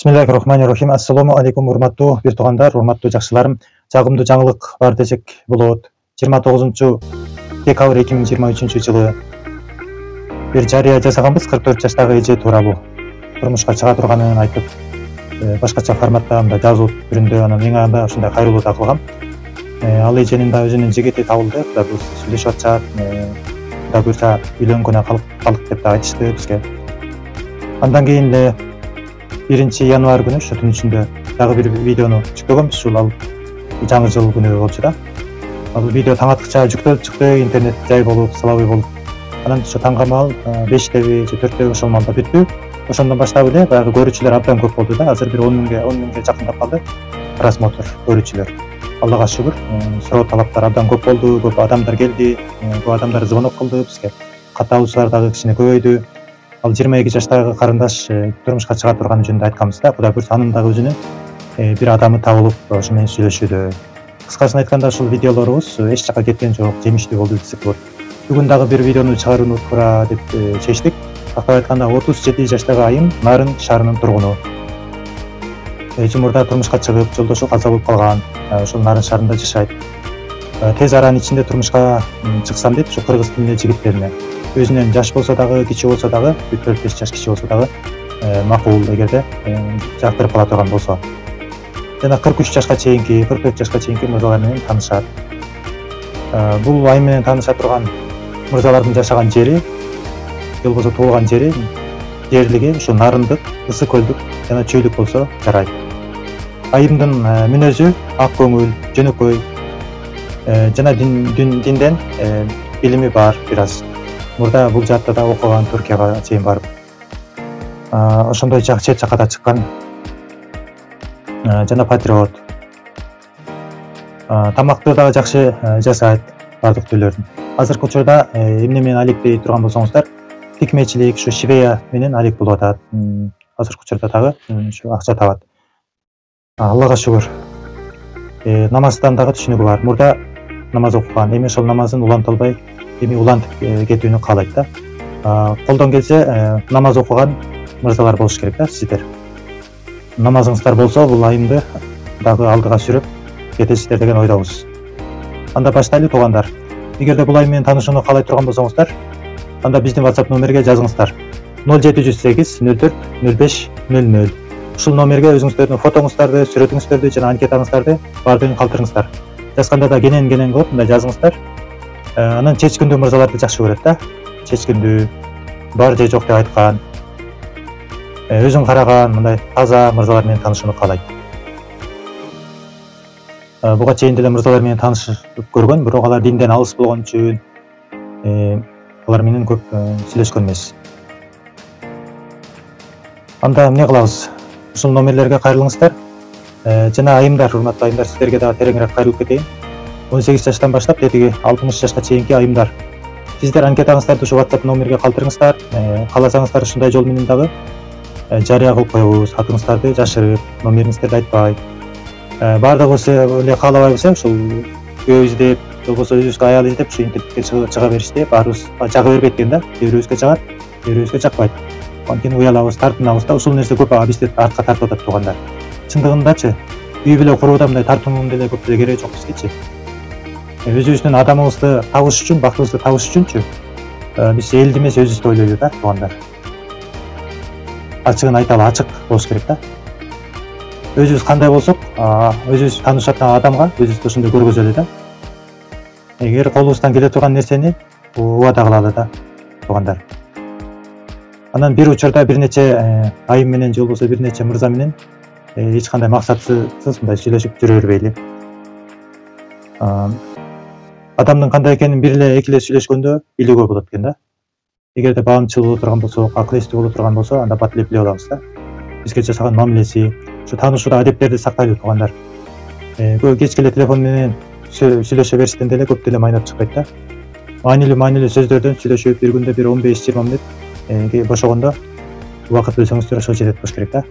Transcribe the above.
Bismillahirrahmanirrahim. Assalamu alaikum урматтуу бир туугандар, урматтуу жакшыларым. Жагымдуу жаңылык бар десек болот. 29 декабрь 2023-жылы бир жарыя жасаганбыз. 44 жаштагы эже тууралуу турмушка чыга турганын айтып, башкача форматта мындай жазуу түрүндө анан мен анда ушундай кайрылуу да кылгам. Ал эженин да өзүнүн жигити табылды. Кудай буйрса сүйлөшүп атышат. Кудай буйрса үйлөнгөнү калык деп да айтышты бизге. Андан кийин эле 1-январь күнү ошо түн ичинде дагы бир видеону жүктөгөнбүз. Ушул ал жаңы жыл күнү болчу да. Ал видео таң аткыча жүктөлүп чыкты, интернет жай болуп, слабый болуп. Анан ошо таңга маал 5деби же 4деби ошол маалда бүттү. Ошондон баштап эле баягы көрүүчүлөр абдан көп болду да. Азыр бир 10 миңге жакындап калды просмотр, көрүүчүлөр. Аллага шүгүр. Суроо талаптар абдан көп болду, көп адамдар келди, көп адамдар звонок кылды бизге. Кат алуучулар дагы кичине көбөйдү. Ал 22 жаштагы карындаш турмушка чыга турганы жөнүндө айтканбыз да. Кудай буйрса анын дагы өзүнүн бир адамы табылып, ошо менен сүйлөшүүдө. Кыскасын айтканда ушул видеолорубуз эч жака кеткен жок, жемиштүү болду десек болот. Бүгүн дагы бир видеону чыгарууну туура деп чечтик. Тактап айтканда 37 жаштагы айым Нарын шаарынын тургуну. Жумурда турмушка чыгып, жолдошу каза болуп калган. Ошол Нарын шаарында жашайт. Тез аранын ичинде турмушка чыксам дейт, ошо кыргыз тилине жигиттерине. Өзүнөн жаш болсо дагы, кичи болсо дагы, 4-5 жаш кичи болсо дагы макул эгерде жактырып кала турган болсо. Жана 43 жашка чейинки, 44 жашка чейинки мырзалар менен таанышат. Бул айым менен тааныша турган мырзалардын жашаган жери, же болбосо туулган жери, жерлиги ушу Нарындык, Ысык көлдүк жана Чөйлүк болсо жарайт. Айымдын мүнөзү ак көңүл, жөнөкөй, жана динден билими бар бир аз. Мурда бул жаатта да окуган, Түркияга чейин барып. Ошондой чет жакка да чыккан. Жана патриот. Тамакты дагы жакшы жасайт бардык түрлөрүн. Азыркы учурда эмне менен алектей турган болсоңуздар, тикмечилик, ушу швея менен алек болуп атат. Азыркы учурда дагы ушу акча табат. Аллага шүгүр. Намаздан дагы түшүнүгү бар. Мурда намаз окуган, эми ошол намазын уланталбай, эми улантып кетүүнү каалайт да. Колдон келсе намаз окуган мырзалар болуш керек да сиздер. Намазыңыздар болсо, бул айымды дагы алдыга сүрүп кетесиздер деген ойдобуз. Анда баштайлы туугандар. Эгерде бул айым менен таанышууну каалай турган болсоңуздар, анда биздин WhatsApp номерге жазыңыздар. 0708 04 05 00. Ушул номерге өзүңүздөрдүн фотоңуздарды, сүрөтүңүздөрдү жана анкетаңыздарды бардыгын калтырыңыздар. Жазганда да кенен кылып мындай жазыңыздар. Анан чечкиндүү мырзаларды жакшы көрөт да. Чечкиндүү, бар же жок деп айткан, өзүн караган, мындай таза мырзалар менен таанышууну каалайт. Буга чейин деле мырзалар менен таанышып көргөн, бирок алар динден алыс болгон үчүн алар менен көп сүйлөшкөн эмес. Анда эмне кылабыз? Ушул номерлерге кайрылыңыздар. Жана айымдар, урматтуу айымдар, сиздерге дагы тереңирээк кайрылып кетейин. 18 жаштан баштап тетиги 60 жашка чейинки айымдар. Сиздер анкетаңыздарды ушу WhatsApp номерге калтырыңыздар. Кааласаңыздар ушундай жол менен дагы жарыя кылып коебуз. Атыңыздарды жашырып, номериңиздерди айтпай. Бардыгыбыз эле каалабайбыз, ушул күйөө издеп, же болбосо өзүбүзгө аял издеп, ушу интернетке чыга беришти. Баарыбыз жага бербейт экен да. Кээ бирөөбүзгө жагат, кээ бирөөбүзгө жакпайт. Анткени уялабыз, тартынабыз да. Ушул нерсе көп бизди артка тартып атат туугандар. Чындыгындачы үй бүлө курууда мындай тартуунун деле көп деле кереги жок бизгечи. Өзүбүздүн адамыбызды табыш үчүн, бактыбызды табыш үчүнчү биз элди эмес өзүбүздү ойлойлу да туугандар. Ачыгын айталы, ачык болуш керек да. Өзүбүз кандай болсок, өзүбүз таанышып аткан адамга өзүбүздү ошондой көргөзөлү да. Эгер колубуздан келе турган нерсени убада кылалы да туугандар. Анан бир учурда бир нече айым менен же болбосо бир нече мырза менен эч кандай максатсыз мындай сүйлөшүп жүрө бербейли. Адамдын кандай экенин бир эле эки эле сүйлөшкөндө билүүгө болот экен да. Эгерде баамчыл боло турган болсо, акыл эстүү боло турган болсо, анда бат эле биле алабыз да. Бизге жашаган мамилеси, ушу таанышууда адептерди сактайлы туугандар. Кечке эле телефон менен сүйлөшө бериштен деле көп деле майнап чыкпайт да. Маанилүү сөздөрдөн сүйлөшүп, бир күндө бир 15-20 мүнөт бошогондо убакыт бөлсөңүздөр ошол жетет болуш керек да.